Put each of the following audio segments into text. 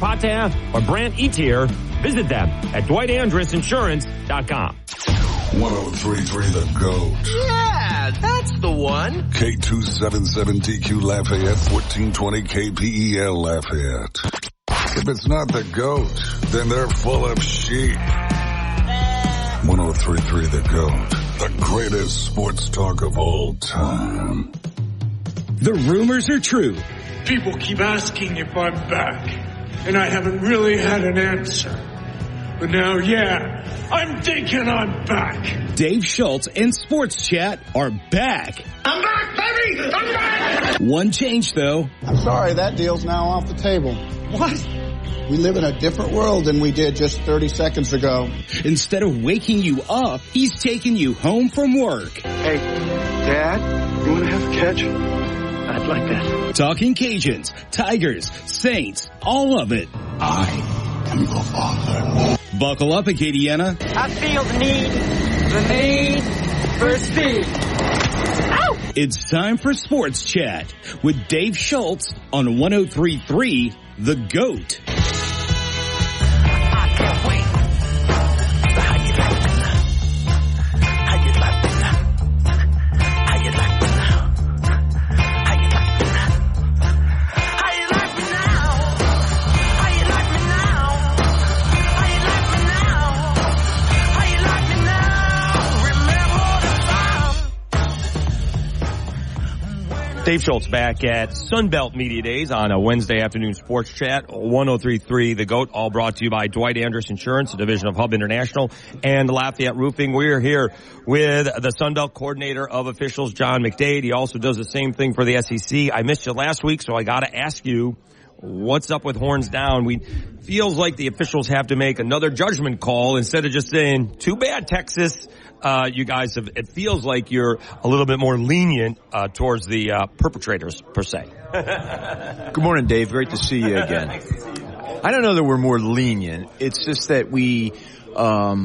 Patin, or Brant Etier, visit them at DwightAndressInsurance.com. 103.3 The GOAT. Yeah, that's the one. K277TQ Lafayette, 1420 KPEL Lafayette. If it's not the GOAT, then they're full of sheep. 103.3 The GOAT. The greatest sports talk of all time. The rumors are true. People keep asking if I'm back, and I haven't really had an answer. But now, yeah, I'm thinking I'm back. Dave Schultz and SportsChat are back. I'm back, baby! I'm back! One change, though. I'm sorry, that deal's now off the table. What? We live in a different world than we did just 30 seconds ago. Instead of waking you up, he's taking you home from work. Hey, Dad, you want to have a catch? I'd like that. Talking Cajuns, Tigers, Saints, all of it. I am your father. Buckle up, Acadiana. I feel the need for speed. Ow! It's time for Sports Chat with Dave Schultz on 103.3 The GOAT. Dave Schultz back at Sunbelt Media Days on a Wednesday afternoon sports chat. 103.3 The GOAT, all brought to you by Dwight Andress Insurance, a division of Hub International, and Lafayette Roofing. We're here with the Sunbelt coordinator of officials, John McDade. He also does the same thing for the SEC. I missed you last week, so I got to ask you, what's up with horns down? Feels like the officials have to make another judgment call instead of just saying, too bad, Texas. You guys have, it feels like you're a little bit more lenient towards the perpetrators, per se. Good morning, Dave. Great to see you again. I don't know that we're more lenient. It's just that we try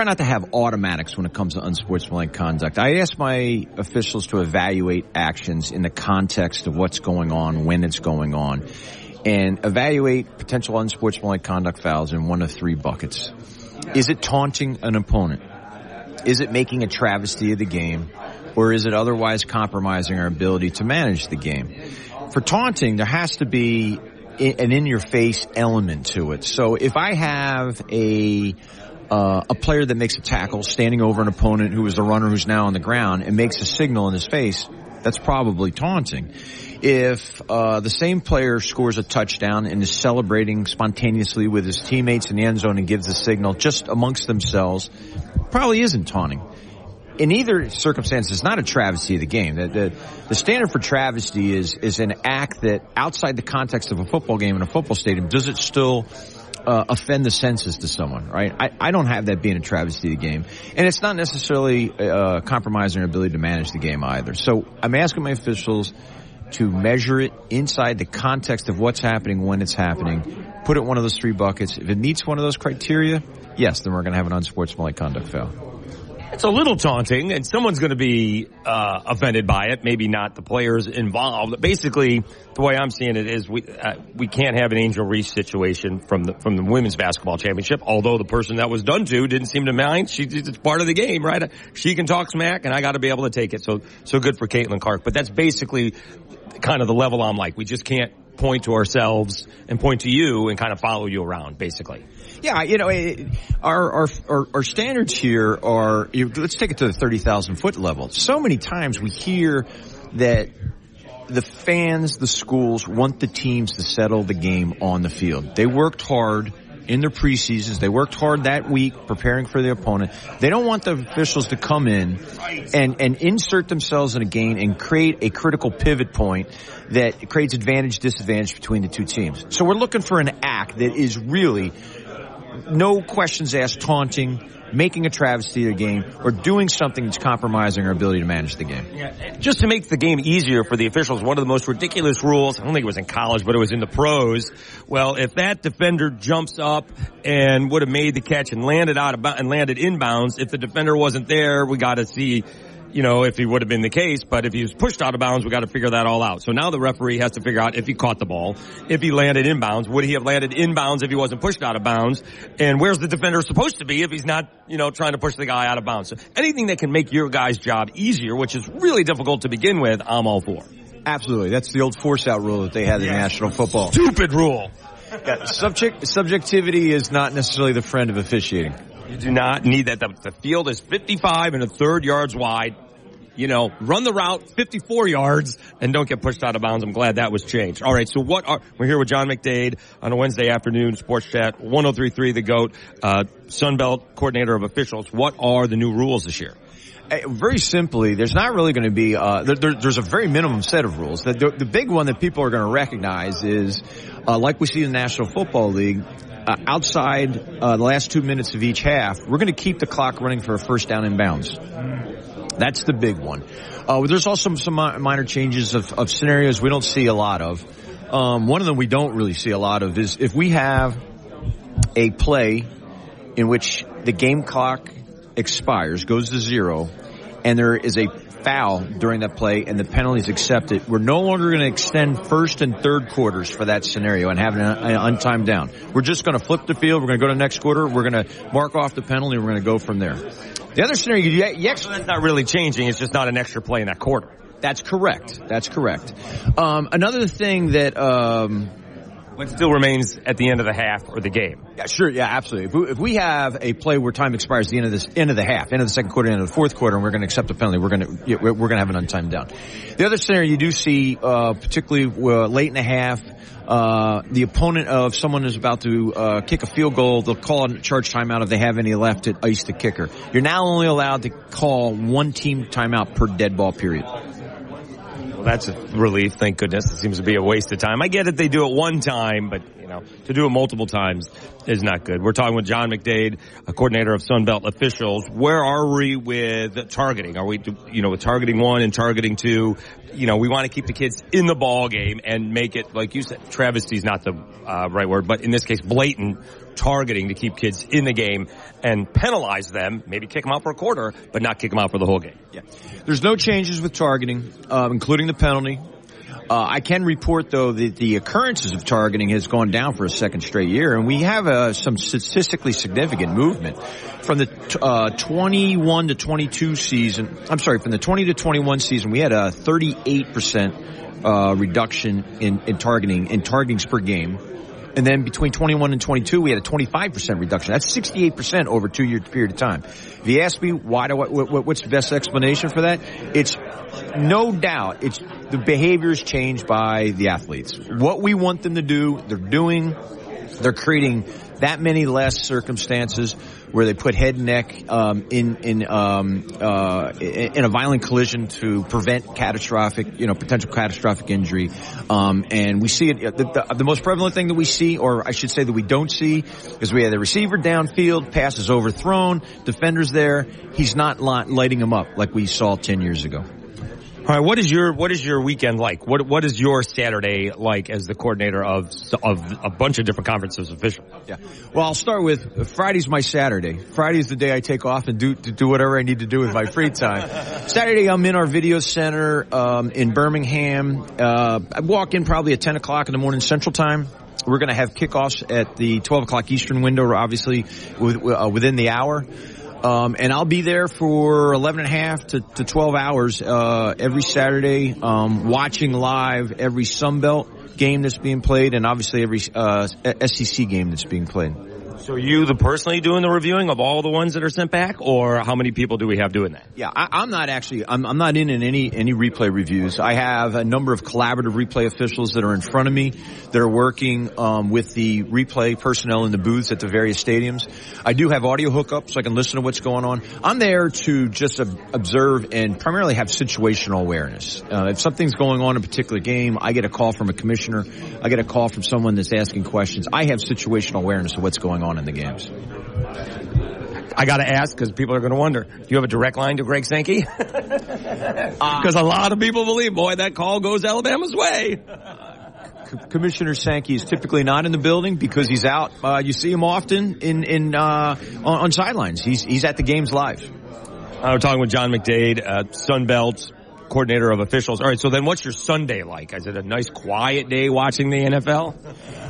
not to have automatics when it comes to unsportsmanlike conduct. I ask my officials to evaluate actions in the context of what's going on, when it's going on, and evaluate potential unsportsmanlike conduct fouls in one of three buckets. Is it taunting an opponent? Is it making a travesty of the game? Or is it otherwise compromising our ability to manage the game? For taunting, there has to be an in-your-face element to it. So if I have a player that makes a tackle standing over an opponent who is the runner who's now on the ground and makes a signal in his face, that's probably taunting. If the same player scores a touchdown and is celebrating spontaneously with his teammates in the end zone and gives a signal just amongst themselves, probably isn't taunting. In either circumstance, it's not a travesty of the game. The standard for travesty is an act that, outside the context of a football game in a football stadium, does it still offend the senses to someone, right? I don't have that being a travesty of the game. And it's not necessarily compromising our ability to manage the game either. So I'm asking my officials to measure it inside the context of what's happening when it's happening, put it in one of those three buckets. If it meets one of those criteria, yes, then we're going to have an unsportsmanlike conduct foul. It's a little taunting, and someone's going to be offended by it, maybe not the players involved. Basically, the way I'm seeing it is we can't have an Angel Reese situation from the women's basketball championship, although the person that was done to didn't seem to mind. It's part of the game, right? She can talk smack, and I got to be able to take it. So good for Caitlin Clark. But that's basically kind of the level I'm like. We just can't point to ourselves and point to you and kind of follow you around, basically. Yeah, our standards here are, let's take it to the 30,000 foot level. So many times we hear that the fans, the schools want the teams to settle the game on the field. They worked hard in their preseasons. They worked hard that week preparing for the opponent. They don't want the officials to come in and insert themselves in a game and create a critical pivot point that creates advantage, disadvantage between the two teams. So we're looking for an act that is really, no questions asked, taunting, making a travesty of the game, or doing something that's compromising our ability to manage the game. Yeah, just to make the game easier for the officials, one of the most ridiculous rules, I don't think it was in college, but it was in the pros. Well, if that defender jumps up and would have made the catch and landed inbounds, if the defender wasn't there, we got to see if he would have been the case, but if he was pushed out of bounds, we got to figure that all out. So now the referee has to figure out if he caught the ball, if he landed inbounds, would he have landed inbounds if he wasn't pushed out of bounds, and where's the defender supposed to be if he's not, trying to push the guy out of bounds. So anything that can make your guy's job easier, which is really difficult to begin with, I'm all for. Absolutely. That's the old force-out rule that they had in national football. Stupid rule. Yeah, subjectivity is not necessarily the friend of officiating. You do not need that. The field is 55 and a third yards wide. Run the route 54 yards and don't get pushed out of bounds. I'm glad that was changed. All right, so we're here with John McDade on a Wednesday afternoon, Sports Chat, 103.3 The GOAT, Sunbelt Coordinator of Officials. What are the new rules this year? Very simply, there's not really going to be, there's a very minimum set of rules. The big one that people are going to recognize is, like we see in the National Football League, outside the last 2 minutes of each half, we're going to keep the clock running for a first down in bounds. That's the big one. There's also some minor changes of scenarios we don't see a lot of. One of them we don't really see a lot of is if we have a play in which the game clock expires, goes to 0, and there is a foul during that play and the penalty is accepted, we're no longer going to extend first and third quarters for that scenario and have an untimed down. We're just going to flip the field. We're going to go to the next quarter. We're going to mark off the penalty. We're going to go from there. The other scenario, that's not really changing. It's just not an extra play in that quarter. That's correct. Another thing that what still remains at the end of the half or the game. Yeah, sure. Yeah, absolutely. If we have a play where time expires at the end of the half, end of the second quarter, end of the fourth quarter, and we're going to accept a penalty, we're going to have an untimed down. The other scenario you do see, particularly late in the half, the opponent of someone is about to kick a field goal, they'll call a charge timeout if they have any left to ice the kicker. You're now only allowed to call one team timeout per dead ball period. Well, that's a relief. Thank goodness. It seems to be a waste of time. I get it. They do it one time, but, to do it multiple times is not good. We're talking with John McDade, a coordinator of Sunbelt Officials. Where are we with targeting? Are we, with targeting 1 and targeting 2? We want to keep the kids in the ball game and make it, like you said, travesty is not the right word, but in this case, blatant targeting to keep kids in the game and penalize them, maybe kick them out for a quarter, but not kick them out for the whole game. Yeah. There's no changes with targeting, including the penalty. I can report, though, that the occurrences of targeting has gone down for a second straight year, and we have some statistically significant movement. From the 21 to 22 season, from the 20 to 21 season, we had a 38% reduction in targetings per game. And then between 21 and 22, we had a 25% reduction. That's 68% over a 2-year period of time. If you ask me what's the best explanation for that, it's no doubt it's the behaviors changed by the athletes. What we want them to do, they're doing. They're creating that many less circumstances where they put head and neck in a violent collision to prevent potential catastrophic injury. And we see it. The most prevalent thing that we see, or I should say that we don't see, is we have the receiver downfield, pass is overthrown, defender's there. He's not lighting him up like we saw 10 years ago. All right, what is your weekend like? What is your Saturday like as the coordinator of a bunch of different conferences officials? Yeah. Well, I'll start with Friday's my Saturday. Friday is the day I take off and do whatever I need to do with my free time. Saturday, I'm in our video center in Birmingham. I walk in probably at 10 o'clock in the morning Central Time. We're going to have kickoffs at the 12 o'clock Eastern window, obviously within the hour. And I'll be there for 11 and a half to 12 hours, every Saturday, watching live every Sunbelt game that's being played and obviously every, SEC game that's being played. So you personally doing the reviewing of all the ones that are sent back, or how many people do we have doing that? Yeah, I'm not in any replay reviews. I have a number of collaborative replay officials that are in front of me that are working with the replay personnel in the booths at the various stadiums. I do have audio hookups so I can listen to what's going on. I'm there to just observe and primarily have situational awareness. If something's going on in a particular game, I get a call from a commissioner. I get a call from someone that's asking questions. I have situational awareness of what's going on in the games. I got to ask because people are going to wonder, do you have a direct line to Greg Sankey? Because a lot of people believe, boy, that call goes Alabama's way. Commissioner Sankey is typically not in the building because he's out. You see him often on sidelines. He's at the games live. We're talking with John McDade, Sunbelt coordinator of officials. All right, so then what's your Sunday like? Is it a nice quiet day watching the NFL?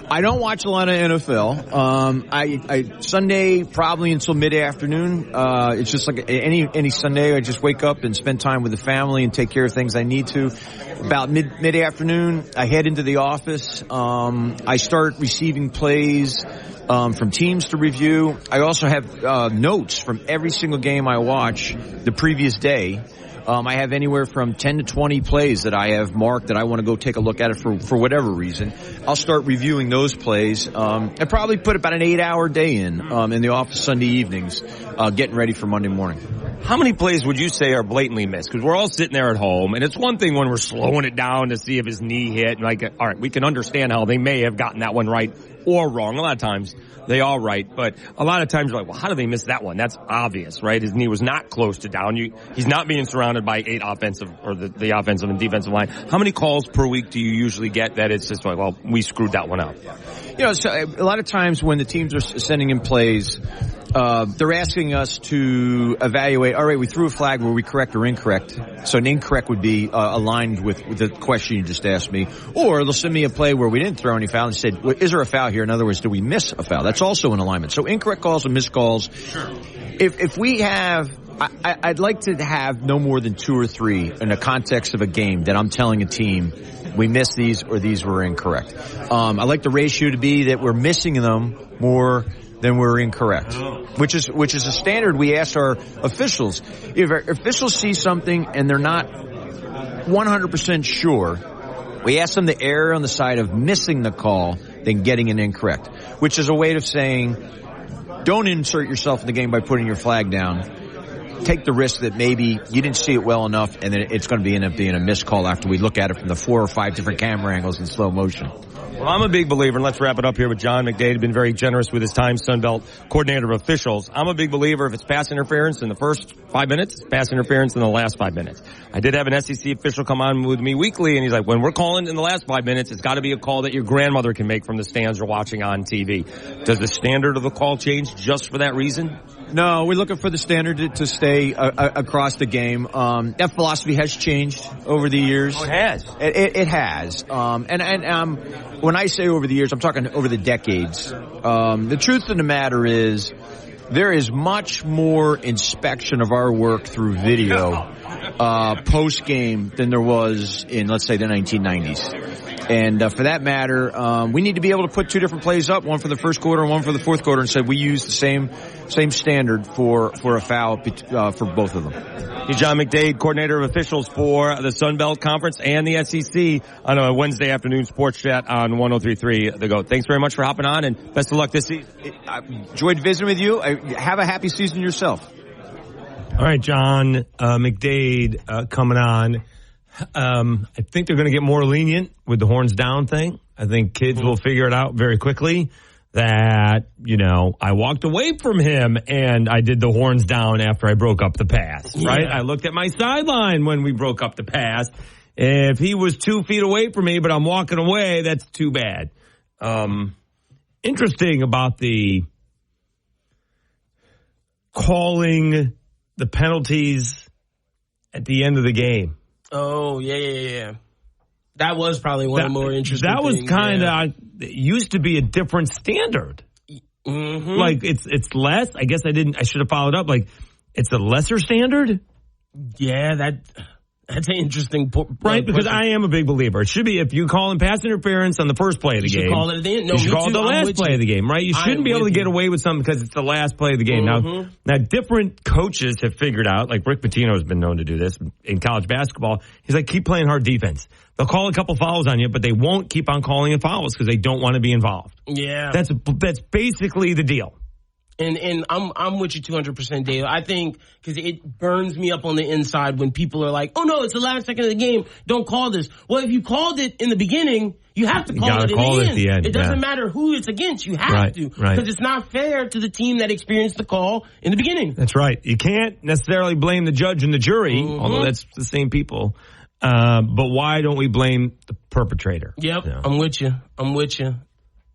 I don't watch a lot of NFL. I Sunday probably until mid-afternoon. It's just like any Sunday. I just wake up and spend time with the family and take care of things I need to. About mid-afternoon, I head into the office. I start receiving plays from teams to review. I also have notes from every single game I watch the previous day. I have anywhere from 10 to 20 plays that I have marked that I want to go take a look at it for whatever reason. I'll start reviewing those plays. I probably put about an 8-hour day in the office Sunday evenings, getting ready for Monday morning. How many plays would you say are blatantly missed? Because we're all sitting there at home, and it's one thing when we're slowing it down to see if his knee hit. Like, all right, we can understand how they may have gotten that one right or wrong. A lot of times they are right, but a lot of times you're like, well, how did they miss that one? That's obvious, right? His knee was not close to down. He's not being surrounded by 8 offensive or the offensive and defensive line. How many calls per week do you usually get that it's just like, well, we screwed that one up? So a lot of times when the teams are sending in plays, they're asking us to evaluate, all right, we threw a flag, were we correct or incorrect? So an incorrect would be aligned with the question you just asked me. Or they'll send me a play where we didn't throw any foul and said, well, is there a foul here? In other words, do we miss a foul? That's also an alignment. So incorrect calls and missed calls. Sure. If we have, I'd like to have no more than 2 or 3 in the context of a game that I'm telling a team, we missed these or these were incorrect. I like the ratio to be that we're missing them more than we're incorrect, which is a standard we ask our officials. If our officials see something and they're not 100% sure, we ask them to err on the side of missing the call than getting it incorrect, which is a way of saying, don't insert yourself in the game by putting your flag down. Take the risk that maybe you didn't see it well enough and then it's going to end up being a missed call after we look at it from the 4 or 5 different camera angles in slow motion. Well, I'm a big believer, and let's wrap it up here with John McDade. He's been very generous with his time, Sunbelt coordinator of officials. I'm a big believer if it's pass interference in the first 5 minutes, it's pass interference in the last 5 minutes. I did have an SEC official come on with me weekly, and he's like, when we're calling in the last 5 minutes, it's got to be a call that your grandmother can make from the stands or watching on TV. Does the standard of the call change just for that reason? No, we're looking for the standard to stay across the game. That philosophy has changed over the years. Oh, it has. It has. When I say over the years, I'm talking over the decades. The truth of the matter is, there is much more inspection of our work through video post game than there was in, let's say, the 1990s. And for that matter, we need to be able to put 2 different plays up, one for the first quarter and one for the fourth quarter, and say we use the same standard for a foul for both of them. He's John McDade, coordinator of officials for the Sun Belt Conference and the SEC on a Wednesday afternoon sports chat on 103.3 The GOAT. Thanks very much for hopping on, and best of luck this season. I enjoyed visiting with you. Have a happy season yourself. All right, John McDade coming on. I think they're going to get more lenient with the horns down thing. I think kids will figure it out very quickly that, I walked away from him and I did the horns down after I broke up the pass, right? Yeah. I looked at my sideline when we broke up the pass. If he was 2 feet away from me, but I'm walking away, that's too bad. Interesting about the calling the penalties at the end of the game. Oh, yeah. That was probably one of the more interesting things. That was kind of, it used to be a different standard. Mm-hmm. Like, it's less. I guess I should have followed up. Like, it's a lesser standard? Yeah, that's an interesting point. Right, because I am a big believer. It should be, if you call in pass interference on the first play of the game. You should call it at the end. No, you should call it the last play of the game, right? You shouldn't be able to get away with something because it's the last play of the game. Mm-hmm. Now, different coaches have figured out, like Rick Pitino has been known to do this in college basketball. He's like, keep playing hard defense. They'll call a couple fouls on you, but they won't keep on calling it fouls because they don't want to be involved. Yeah. That's basically the deal. And I'm with you 200%, Dave. I think because it burns me up on the inside when people are like, oh, no, it's the last second of the game. Don't call this. Well, if you called it in the beginning, you have to call it in the end. It doesn't matter who it's against. You have to. Because it's not fair to the team that experienced the call in the beginning. That's right. You can't necessarily blame the judge and the jury, although that's the same people. But why don't we blame the perpetrator? Yep, I'm with you.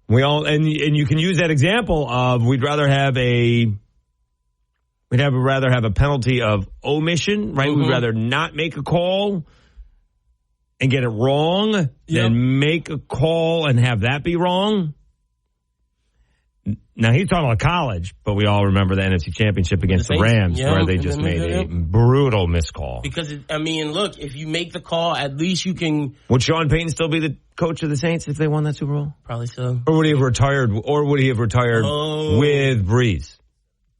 We all, and you can use that example of we'd rather have a We'd rather have a penalty of omission, right? We'd rather not make a call and get it wrong than make a call and have that be wrong. Now, he's talking about college, but we all remember the NFC Championship against the Rams where they just made a brutal miscall. Because, look, if you make the call, at least you can... Would Sean Payton still be the coach of the Saints if they won that Super Bowl? Probably so. Or would he have retired with Breeze?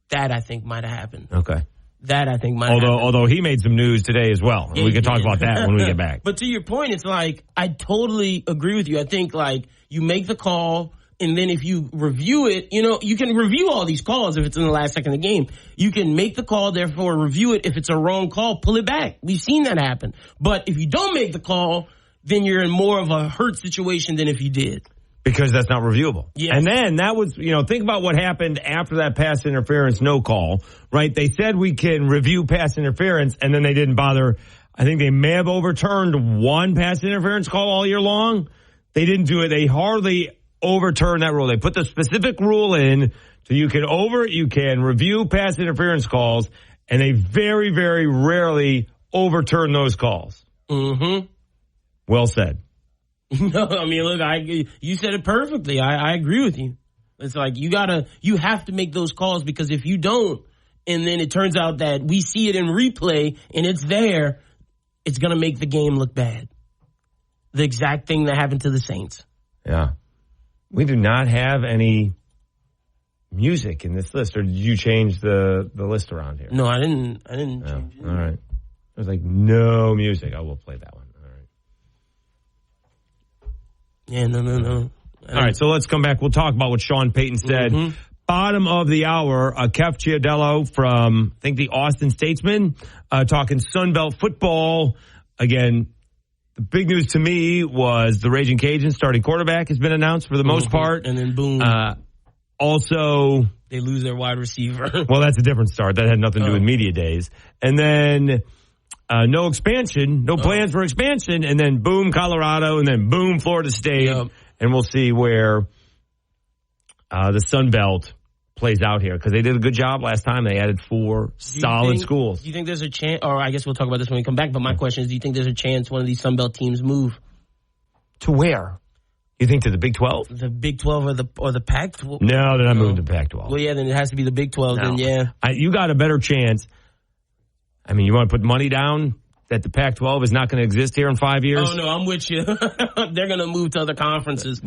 That, I think, might have happened. Okay. That, I think, might have happened. Although he made some news today as well. We can talk about that when we get back. But to your point, it's like, I totally agree with you. I think, like, you make the call... And then if you review it, you can review all these calls if it's in the last second of the game. You can make the call, therefore review it. If it's a wrong call, pull it back. We've seen that happen. But if you don't make the call, then you're in more of a hurt situation than if you did. Because that's not reviewable. Yes. And then that was, think about what happened after that pass interference no call, right? They said we can review pass interference, and then they didn't bother. I think they may have overturned one pass interference call all year long. They didn't do it. They hardly overturn that rule. They put the specific rule in so you can review pass interference calls, and they very, very rarely overturn those calls. Mm-hmm. Well said. No, look, you said it perfectly. I agree with you. It's like you have to make those calls, because if you don't, and then it turns out that we see it in replay and it's there, it's going to make the game look bad. The exact thing that happened to the Saints. Yeah. We do not have any music in this list, or did you change the list around here? No, I didn't change it. All right. There's no music. I will play that one. All right. Yeah, no. All right, so let's come back. We'll talk about what Sean Payton said. Mm-hmm. Bottom of the hour, Kev Chiadello from, I think, the Austin Statesman, talking Sunbelt football. Again, the big news to me was the Ragin Cajuns starting quarterback has been announced for the most part. And then boom. Also, they lose their wide receiver. Well, that's a different start. That had nothing to do with media days. And then no expansion, no plans for expansion. And then boom, Colorado. And then boom, Florida State. Yep. And we'll see where the Sun Belt plays out here, because they did a good job last time. They added 4 solid schools. Do you think there's a chance, or I guess we'll talk about this when we come back, but my question is, do you think there's a chance one of these Sun Belt teams move? To where? You think to the Big 12? The Big 12 or the Pac-12? No, they're not moving to Pac-12. Well, yeah, then it has to be the Big 12. No. Then, yeah. You got a better chance. You want to put money down that the Pac-12 is not going to exist here in 5 years? Oh, no, I'm with you. They're going to move to other conferences.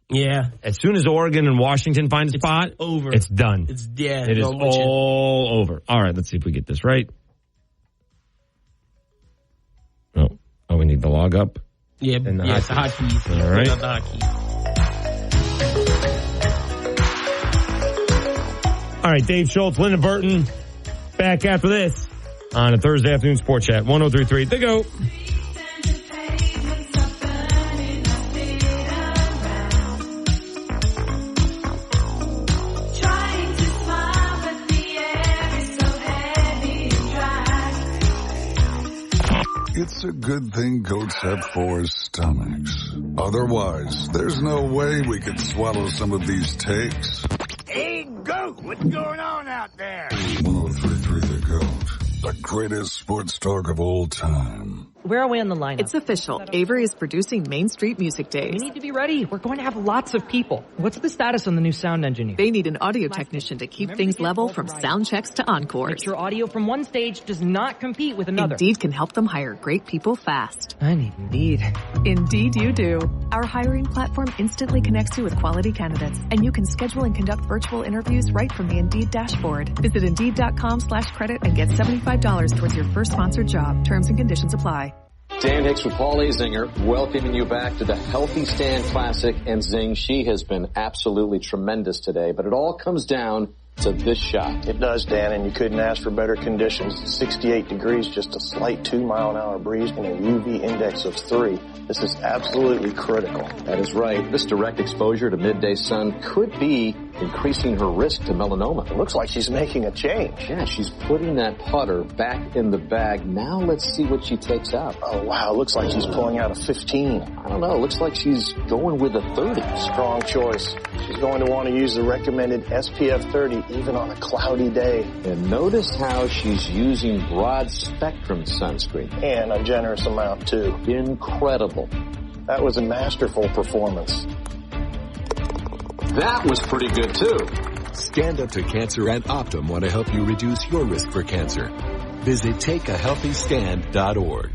Yeah. As soon as Oregon and Washington find a spot, over. It's done. It is all over. All right, let's see if we get this right. Oh, we need the log up. Yeah, it's the hotkeys. All right. The hotkeys. All right, Dave Schultz, Lyndon Burton, back after this on a Thursday afternoon Sports Chat. 103.3 The GOAT. It's a good thing goats have 4 stomachs. Otherwise, there's no way we could swallow some of these takes. Hey, goat, what's going on out there? 103.3 The GOAT, the greatest sports talk of all time. Where are we on the lineup? It's official. Avery is producing Main Street Music Days. We need to be ready. We're going to have lots of people. What's the status on the new sound engineer? They need an audio technician to keep things level from sound checks to encores. Make sure audio from one stage does not compete with another. Indeed can help them hire great people fast. I need Indeed. Indeed you do. Our hiring platform instantly connects you with quality candidates, and you can schedule and conduct virtual interviews right from the Indeed dashboard. Visit Indeed.com/credit and get $75 towards your first sponsored job. Terms and conditions apply. Dan Hicks with Paul Azinger, welcoming you back to the Healthy Stand Classic. And Zing, she has been absolutely tremendous today, but it all comes down to this shot. It does, Dan, and you couldn't ask for better conditions. 68 degrees, just a slight 2-mile-an-hour breeze, and a UV index of 3. This is absolutely critical. That is right. This direct exposure to midday sun could be increasing her risk to melanoma. It looks like she's making a change. Yeah, she's putting that putter back in the bag. Now let's see what she takes out. Oh, wow. Looks like she's pulling out a 15. I don't know. Looks like she's going with a 30. Strong choice. She's going to want to use the recommended SPF 30 even on a cloudy day. And notice how she's using broad spectrum sunscreen. And a generous amount, too. Incredible. That was a masterful performance. That was pretty good, too. Stand Up to Cancer and Optum want to help you reduce your risk for cancer. Visit takeahealthystand.org.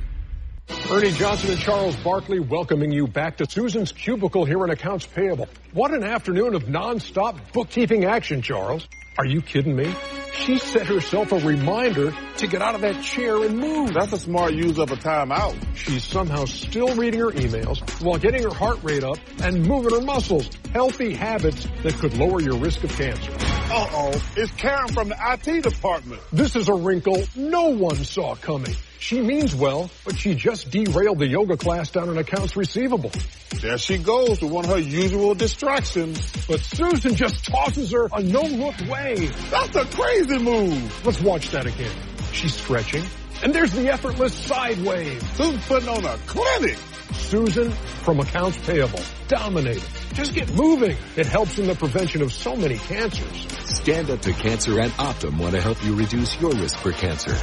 Ernie Johnson and Charles Barkley welcoming you back to Susan's Cubicle here in Accounts Payable. What an afternoon of nonstop bookkeeping action, Charles. Are you kidding me? She set herself a reminder to get out of that chair and move. That's a smart use of a timeout. She's somehow still reading her emails while getting her heart rate up and moving her muscles. Healthy habits that could lower your risk of cancer. Uh-oh, it's Karen from the IT department. This is a wrinkle no one saw coming. She means well, but she just derailed the yoga class down in accounts receivable. There she goes with one of her usual distractions. But Susan just tosses her a no-look wave. That's a crazy move. Let's watch that again. She's stretching, and there's the effortless side wave. Susan's putting on a clinic. Susan from Accounts Payable. Dominating. Just get moving. It helps in the prevention of so many cancers. Stand Up to Cancer and Optum want to help you reduce your risk for cancer.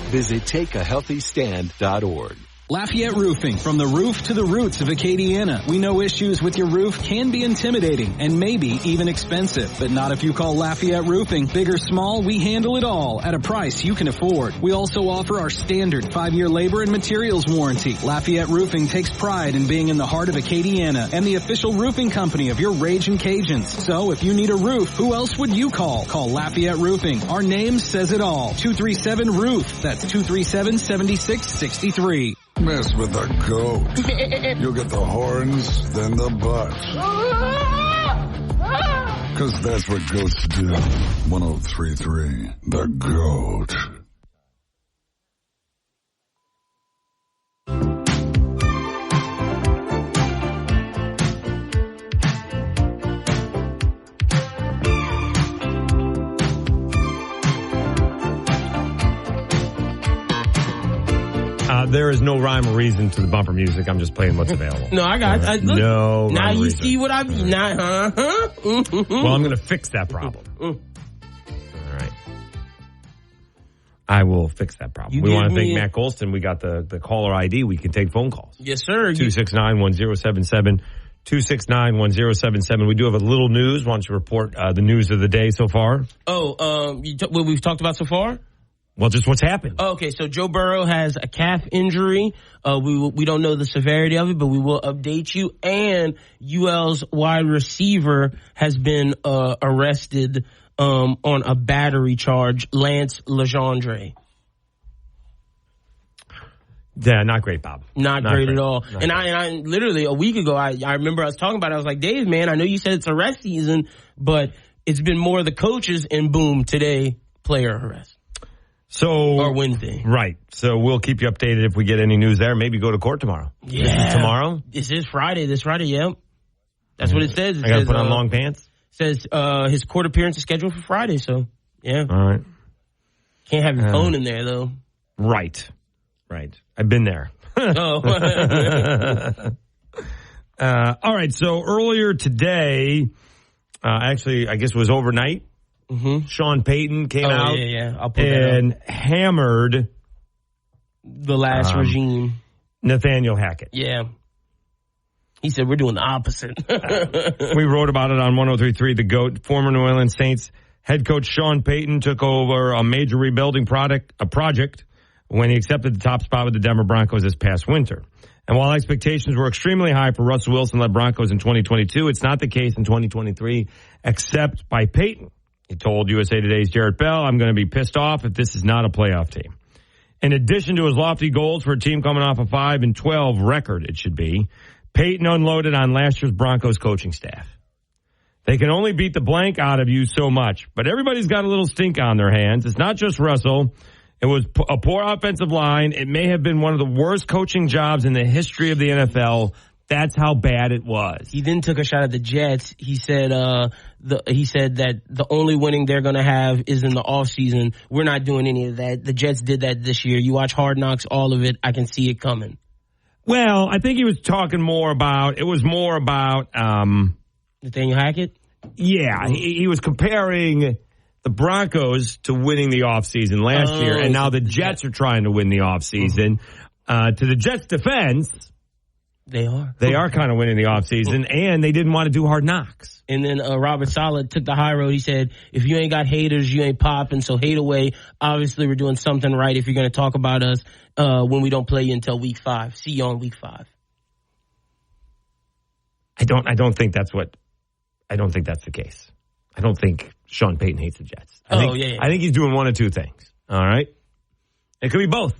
Visit takeahealthystand.org. Lafayette Roofing, from the roof to the roots of Acadiana. We know issues with your roof can be intimidating and maybe even expensive, but not if you call Lafayette Roofing. Big or small, we handle it all at a price you can afford. We also offer our standard 5-year labor and materials warranty. Lafayette Roofing takes pride in being in the heart of Acadiana and the official roofing company of your Ragin Cajuns. So if you need a roof, who else would you call? Call Lafayette Roofing. Our name says it all. 237-ROOF. That's 237-7663. Mess with the goat. You'll get the horns, then the butt. 'Cause that's what goats do. 103.3, The Goat. There is no rhyme or reason to the bumper music. I'm just playing what's available. No, I got it. Look, no now you reason. see what I mean. Well, I'm going to fix that problem. All right. I will fix that problem. We want to thank Matt Golston. We got the caller ID. We can take phone calls. Yes, sir. 269-1077. 269-1077. We do have a little news. Why don't you report the news of the day so far? What we've talked about so far? Well, just what's happened. Okay, so Joe Burrow has a calf injury. We don't know the severity of it, but we will update you. And UL's wide receiver has been arrested on a battery charge, Lance Legendre. Yeah, not great, Bob. Not great at all. And I literally a week ago, I remember I was talking about it. I was like, Dave, man, I know you said it's arrest season, but it's been more of the coaches, and boom, today, player arrest. Or Wednesday. Right. So we'll keep you updated if we get any news there. Maybe go to court tomorrow. Yeah. Tomorrow? This Friday, yep. That's what it says. I got to put on long pants? Says his court appearance is scheduled for Friday, so, yeah. All right. Can't have your phone in there, though. Right. I've been there. Oh. All right, so earlier today, actually, I guess it was overnight, Sean Payton came out I'll put and hammered the last regime, Nathaniel Hackett. Yeah. He said, we're doing the opposite. We wrote about it on 103.3 The GOAT. Former New Orleans Saints head coach Sean Payton took over a major rebuilding project when he accepted the top spot with the Denver Broncos this past winter. And while expectations were extremely high for Russell Wilson-led Broncos in 2022, it's not the case in 2023, except by Payton. He told USA Today's Jarrett Bell, I'm going to be pissed off if this is not a playoff team. In addition to his lofty goals for a team coming off a 5-12 record, it should be, Payton unloaded on last year's Broncos coaching staff. They can only beat the blank out of you so much, but everybody's got a little stink on their hands. It's not just Russell. It was a poor offensive line. It may have been one of the worst coaching jobs in the history of the NFL. That's how bad it was. He then took a shot at the Jets. He said that the only winning they're going to have is in the offseason. We're not doing any of that. The Jets did that this year. You watch Hard Knocks, all of it. I can see it coming. Well, I think he was talking more about Nathaniel Hackett? Yeah, he was comparing the Broncos to winning the offseason last year, and now the Jets are trying to win the offseason. To the Jets' defense, they are kind of winning the offseason, and they didn't want to do hard knocks. And then Robert Saleh took the high road. He said, if you ain't got haters, you ain't popping, so hate away. Obviously, we're doing something right if you're going to talk about us when we don't play you until week 5. See you on week 5. I don't think that's the case. I don't think Sean Payton hates the Jets. I think he's doing one of two things. All right? It could be both.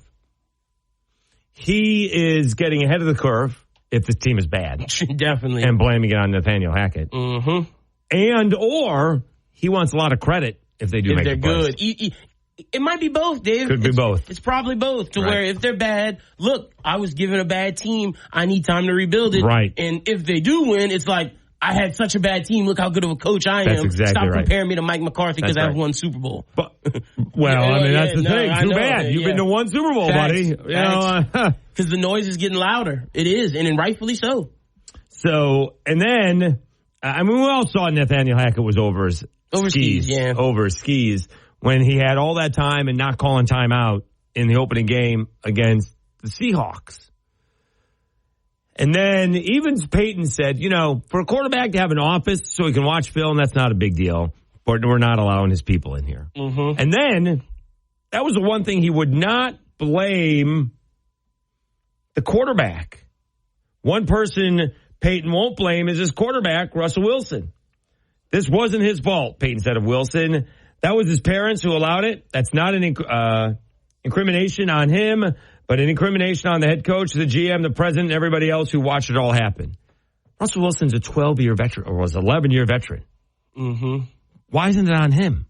He is getting ahead of the curve if this team is bad. Definitely. And blaming it on Nathaniel Hackett. Mm-hmm. And or he wants a lot of credit if they do make they're the plays. good. It might be both, Dave. Could be both. It's probably both to where if they're bad, look, I was given a bad team. I need time to rebuild it. Right. And if they do win, it's like, I had such a bad team. Look how good of a coach I am. That's exactly Stop right. comparing me to Mike McCarthy because I've won Super Bowl. But, that's the thing. Too bad. You've been to one Super Bowl, buddy. Because the noise is getting louder. It is, and rightfully so. So, and then, we all saw Nathaniel Hackett was over his skis. Over his skis when he had all that time and not calling timeout in the opening game against the Seahawks. And then even Peyton said, for a quarterback to have an office so he can watch film, that's not a big deal. But we're not allowing his people in here. Mm-hmm. And then that was the one thing he would not blame the quarterback. One person Peyton won't blame is his quarterback, Russell Wilson. This wasn't his fault, Peyton said of Wilson. That was his parents who allowed it. That's not an incrimination on him, but an incrimination on the head coach, the GM, the president, and everybody else who watched it all happen. Russell Wilson's a 12-year veteran, or was an 11-year veteran. Mm-hmm. Why isn't it on him?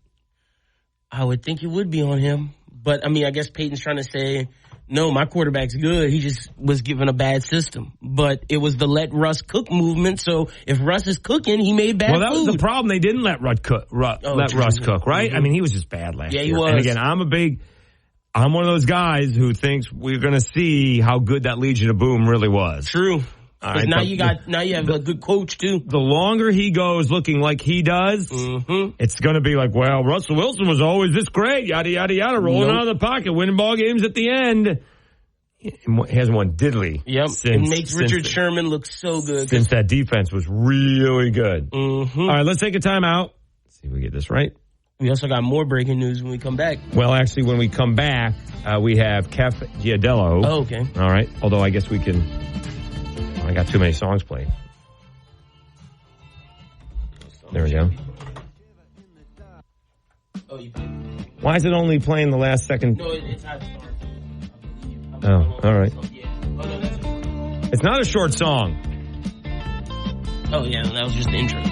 I would think it would be on him. But, I guess Peyton's trying to say, no, my quarterback's good. He just was given a bad system. But it was the let Russ cook movement. So if Russ is cooking, he made bad food. Well, that was the problem. They didn't let Russ cook, right? Mm-hmm. He was just bad last year. Yeah, he was. And again, I'm one of those guys who thinks we're going to see how good that Legion of Boom really was. True. Because now you have a good coach too. The longer he goes looking like he does, it's going to be like, well, Russell Wilson was always this great, yada, yada, yada, rolling out of the pocket, winning ball games at the end. He hasn't won diddly. Yep. It makes Richard Sherman look so good. Since that defense was really good. Mm-hmm. All right, let's take a timeout. See if we get this right. We also got more breaking news when we come back. Well, actually, when we come back, we have Kef Giardello. Oh, okay. All right. Although I guess we can... I got too many songs played. There we go. Why is it only playing the last second? No, it's how it starts. Oh, all right. It's not a short song. Oh, yeah, that was just the intro.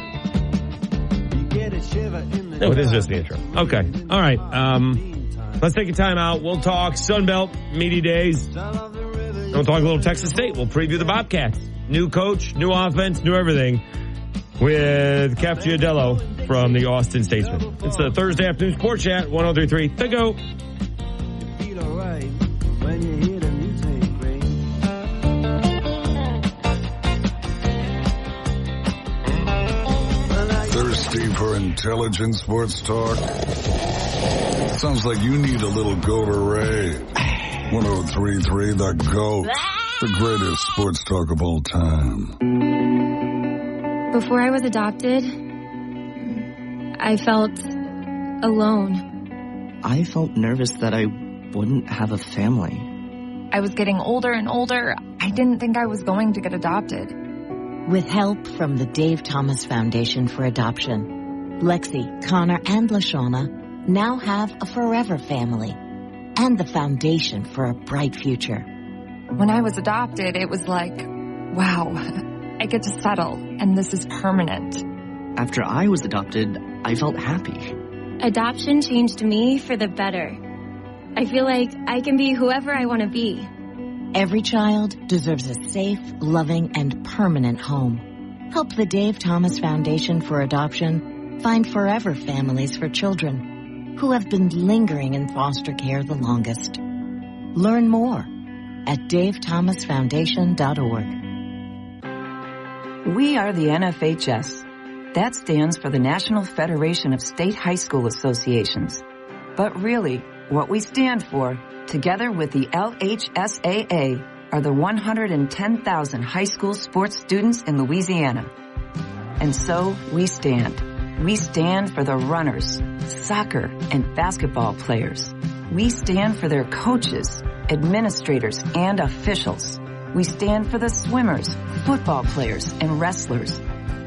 No, it is just the intro. Okay. All right. Let's take a time out. We'll talk Sunbelt Media Days. We'll talk a little Texas State. We'll preview the Bobcats. New coach, new offense, new everything with Kef Giardello from the Austin Statesman. It's a Thursday afternoon Sports Chat, 103.3 The Go. Thirsty for intelligent sports talk? Sounds like you need a little Gatorade. 103.3 The GOAT, the greatest sports talk of all time. Before I was adopted, I felt alone. I felt nervous that I wouldn't have a family. I was getting older and older. I didn't think I was going to get adopted. With help from the Dave Thomas Foundation for Adoption, Lexi, Connor, and LaShawna now have a forever family and the foundation for a bright future. When I was adopted, it was like, wow, I get to settle, and this is permanent. After I was adopted, I felt happy. Adoption changed me for the better. I feel like I can be whoever I want to be. Every child deserves a safe, loving, and permanent home. Help the Dave Thomas Foundation for Adoption find forever families for children who have been lingering in foster care the longest. Learn more at davethomasfoundation.org. We are the NFHS, That stands for the National Federation of State High School Associations. But really, what we stand for, together with the LHSAA, are the 110,000 high school sports students in Louisiana. And so we stand. We stand for the runners, soccer and basketball players. We stand for their coaches, administrators, and officials. We stand for the swimmers, football players, and wrestlers.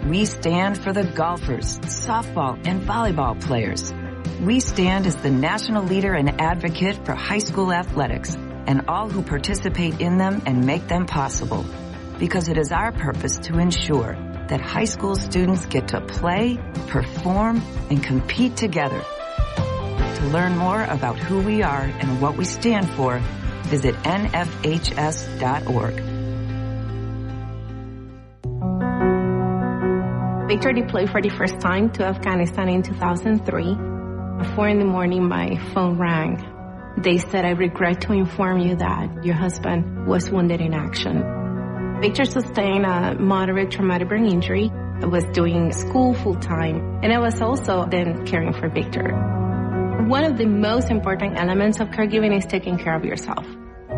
We stand for the golfers, softball, and volleyball players. We stand as the national leader and advocate for high school athletics and all who participate in them and make them possible. Because it is our purpose to ensure that high school students get to play, perform, and compete together. To learn more about who we are and what we stand for, visit nfhs.org. Victor deployed for the first time to Afghanistan in 2003. At 4 a.m, my phone rang. They said, "I regret to inform you that your husband was wounded in action." Victor sustained a moderate traumatic brain injury. I was doing school full-time, and I was also then caring for Victor. One of the most important elements of caregiving is taking care of yourself.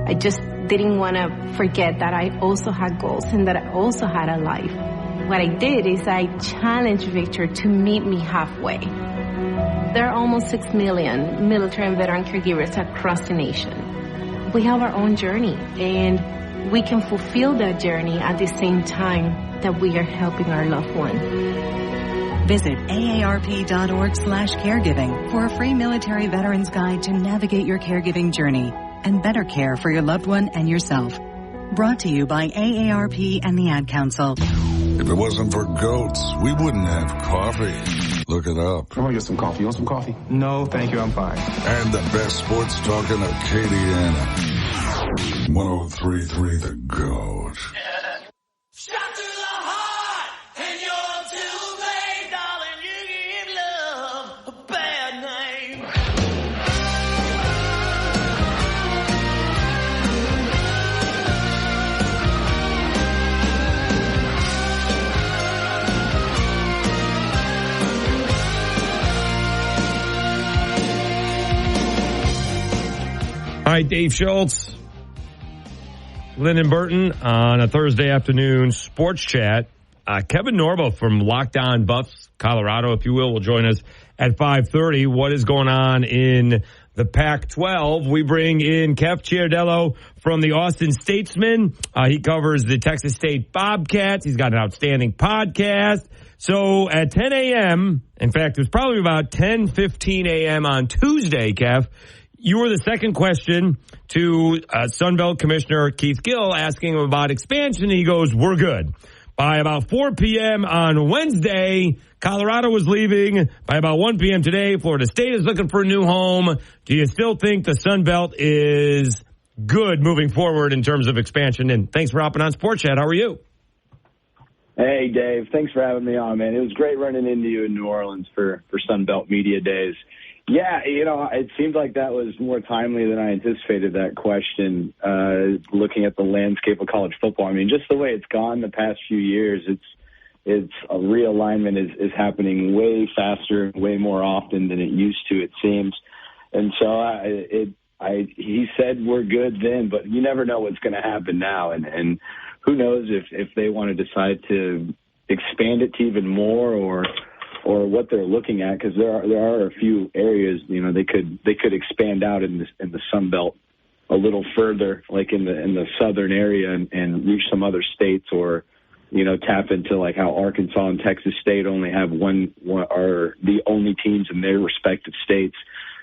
I just didn't want to forget that I also had goals and that I also had a life. What I did is I challenged Victor to meet me halfway. There are almost 6 million military and veteran caregivers across the nation. We have our own journey, and we can fulfill that journey at the same time that we are helping our loved one. Visit aarp.org/caregiving for a free military veterans guide to navigate your caregiving journey and better care for your loved one and yourself. Brought to you by AARP and the Ad Council. If it wasn't for goats, we wouldn't have coffee. Look it up. I'm gonna get some coffee. You want some coffee? No, thank you. I'm fine. And the best sports talk in Acadiana. 103.3 The Goat. All right, Dave Schultz, Lyndon Burton on a Thursday afternoon sports chat. Kevin Norville from Locked On Buffs, Colorado, if you will join us at 5:30. What is going on in the Pac-12? We bring in Kev Ciardello from the Austin Statesman. He covers the Texas State Bobcats. He's got an outstanding podcast. So at 10 a.m., in fact, it was probably about 10:15 a.m. on Tuesday, Kev, you were the second question to Sunbelt Commissioner Keith Gill asking him about expansion, and he goes, "We're good." By about 4 p.m. on Wednesday, Colorado was leaving. By about 1 p.m. today, Florida State is looking for a new home. Do you still think the Sunbelt is good moving forward in terms of expansion? And thanks for hopping on Sports Chat. How are you? Hey, Dave. Thanks for having me on, man. It was great running into you in New Orleans for Sunbelt Media Days. Yeah, it seemed like that was more timely than I anticipated, that question, looking at the landscape of college football. I mean, just the way it's gone the past few years, it's a realignment is happening way faster, way more often than it used to, it seems. And so he said we're good then, but you never know what's going to happen now. And who knows if they want to decide to expand it to even more or what they're looking at, because there are a few areas they could expand out in the Sun Belt a little further, like in the southern area, and reach some other states, or tap into like how Arkansas and Texas State only have one are the only teams in their respective states,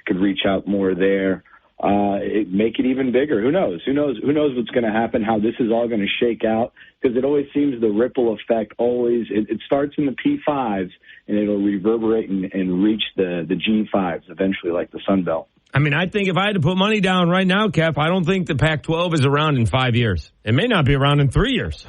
could reach out more there. Make it even bigger. Who knows? Who knows what's going to happen, how this is all going to shake out, because it always seems the ripple effect it starts in the P5s and it'll reverberate and reach the G5s eventually, like the Sun Belt. I mean, I think if I had to put money down right now, Kev, I don't think the Pac-12 is around in 5 years. It may not be around in 3 years.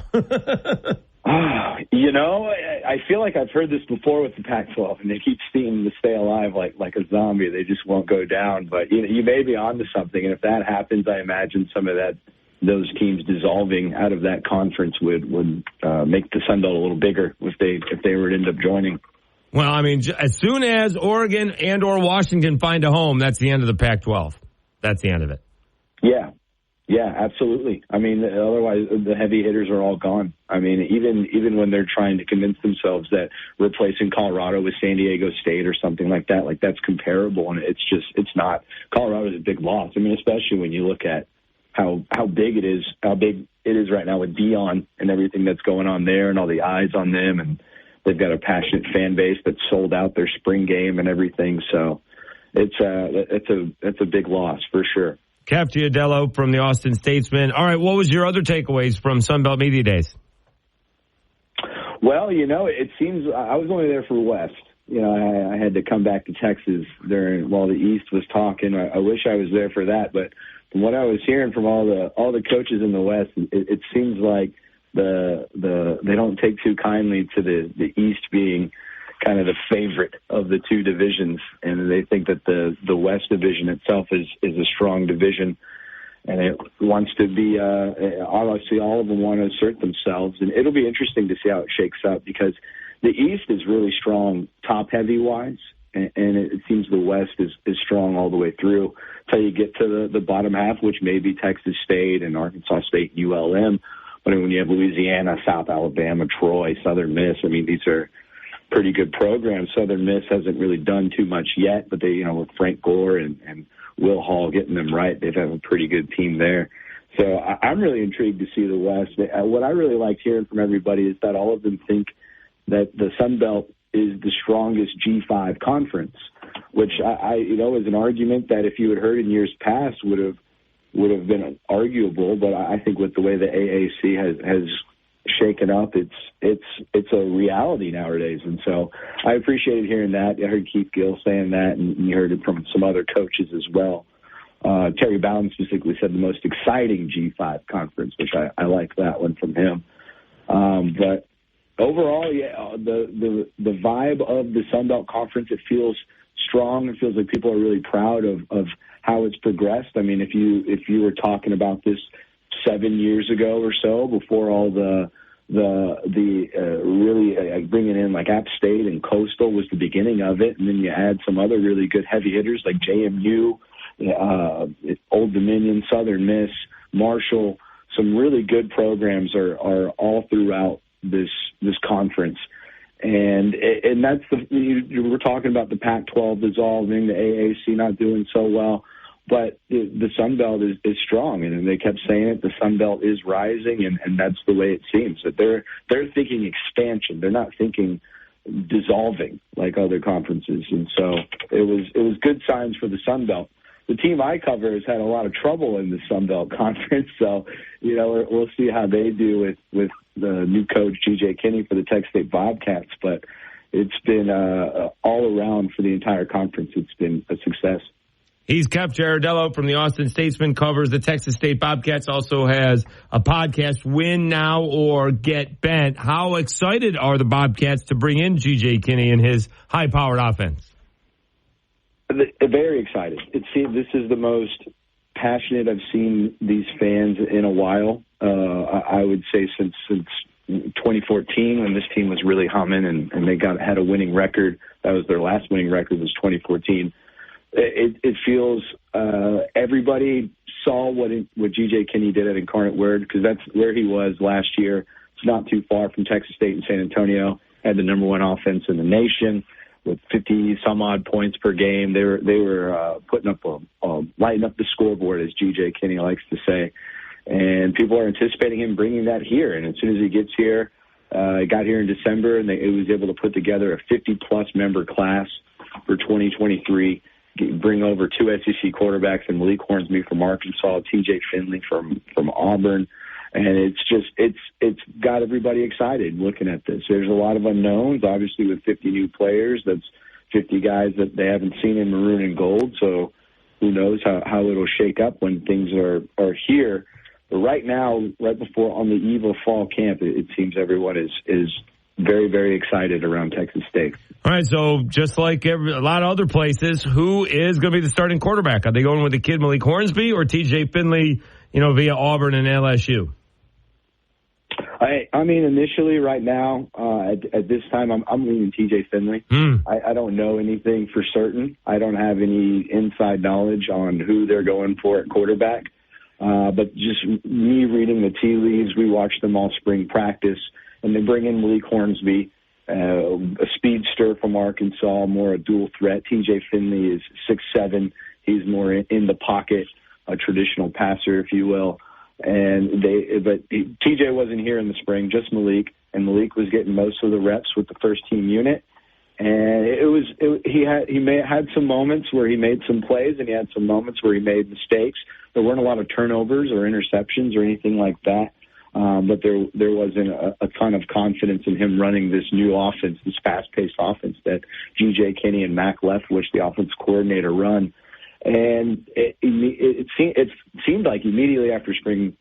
I feel like I've heard this before with the Pac-12, and they keep seeming to stay alive like a zombie. They just won't go down. But you may be onto something, and if that happens, I imagine some of those teams dissolving out of that conference would make the Sun Belt a little bigger if they were to end up joining. Well, I mean, as soon as Oregon and or Washington find a home, that's the end of the Pac-12. That's the end of it. Yeah, absolutely. I mean, otherwise the heavy hitters are all gone. I mean, even when they're trying to convince themselves that replacing Colorado with San Diego State or something like that, like that's comparable, and it's not. Colorado's a big loss. I mean, especially when you look at how big it is right now with Dion and everything that's going on there and all the eyes on them, and they've got a passionate fan base that sold out their spring game and everything. So it's a big loss for sure. Cap Giardello from the Austin Statesman. All right, what was your other takeaways from Sunbelt Media Days? Well, it seems I was only there for West. I had to come back to Texas while the East was talking. I wish I was there for that, but from what I was hearing from all the coaches in the West, it seems like they don't take too kindly to the East being kind of the favorite of the two divisions, and they think that the West division itself is a strong division, and it wants to be obviously all of them want to assert themselves, and it'll be interesting to see how it shakes up because the East is really strong top heavy wise, and it seems the West is strong all the way through until you get to the bottom half, which may be Texas State and Arkansas State and ULM, but when you have Louisiana, South Alabama, Troy, Southern Miss, I mean these are pretty good program. Southern Miss hasn't really done too much yet, but they, with Frank Gore and Will Hall getting them right, they've had a pretty good team there. So I'm really intrigued to see the West. What I really liked hearing from everybody is that all of them think that the Sun Belt is the strongest G5 conference, which I is an argument that if you had heard in years past would have been arguable. But I think with the way the AAC has shaken up, it's a reality nowadays, and so I appreciated hearing that. I heard Keith Gill saying that, and you heard it from some other coaches as well. Terry Bowden specifically said the most exciting G5 conference, which I like that one from him. But overall, the vibe of the Sun Belt Conference, it feels strong. It feels like people are really proud of how it's progressed. I mean, if you were talking about this 7 years ago or so, before all the really bringing in like App State and Coastal was the beginning of it, and then you add some other really good heavy hitters like JMU, Old Dominion, Southern Miss, Marshall. Some really good programs are all throughout this conference, and that's we're talking about the Pac-12 dissolving, the AAC not doing so well. But the Sun Belt is strong, and they kept saying it. The Sun Belt is rising, and that's the way it seems. That they're thinking expansion. They're not thinking dissolving like other conferences. And so it was good signs for the Sun Belt. The team I cover has had a lot of trouble in the Sun Belt Conference, so we'll see how they do with the new coach G.J. Kinney for the Texas State Bobcats. But it's been all around for the entire conference. It's been a success. He's Cap Giardello from the Austin Statesman, covers the Texas State Bobcats, also has a podcast, Win Now or Get Bent. How excited are the Bobcats to bring in G.J. Kinney and his high-powered offense? Very excited. This is the most passionate I've seen these fans in a while. I would say since 2014 when this team was really humming and they had a winning record. That was their last winning record was 2014. It feels everybody saw what G.J. Kinney did at Incarnate Word, because that's where he was last year. It's not too far from Texas State and San Antonio. Had the number one offense in the nation with 50 some odd points per game. They were putting up lighting up the scoreboard, as G.J. Kinney likes to say. And people are anticipating him bringing that here. And as soon as he gets here, he got here in December, and he was able to put together a 50-plus member class for 2023. Bring over two SEC quarterbacks and Malik Hornsby from Arkansas, TJ Finley from Auburn. And it's got everybody excited looking at this. There's a lot of unknowns, obviously, with 50 new players. That's 50 guys that they haven't seen in maroon and gold. So who knows how it'll shake up when things are here. But right now, right before on the eve of fall camp, it seems everyone is very, very excited around Texas State. All right, so just like a lot of other places, who is going to be the starting quarterback? Are they going with the kid Malik Hornsby or TJ Finley, via Auburn and LSU? I mean, initially, right now, at this time, I'm leaning TJ Finley. I don't know anything for certain. I don't have any inside knowledge on who they're going for at quarterback. But just me reading the tea leaves, we watched them all spring practice, and they bring in Malik Hornsby, a speedster from Arkansas, more a dual threat. TJ Finley is 6'7". He's more in the pocket, a traditional passer, if you will. But TJ wasn't here in the spring, just Malik, and Malik was getting most of the reps with the first team unit. And he had some moments where he made some plays, and he had some moments where he made mistakes. There weren't a lot of turnovers or interceptions or anything like that. But there wasn't a ton of confidence in him running this new offense, this fast-paced offense that G.J. Kinney and Mac Leftwich, the offense coordinator, run. And it seemed like immediately after spring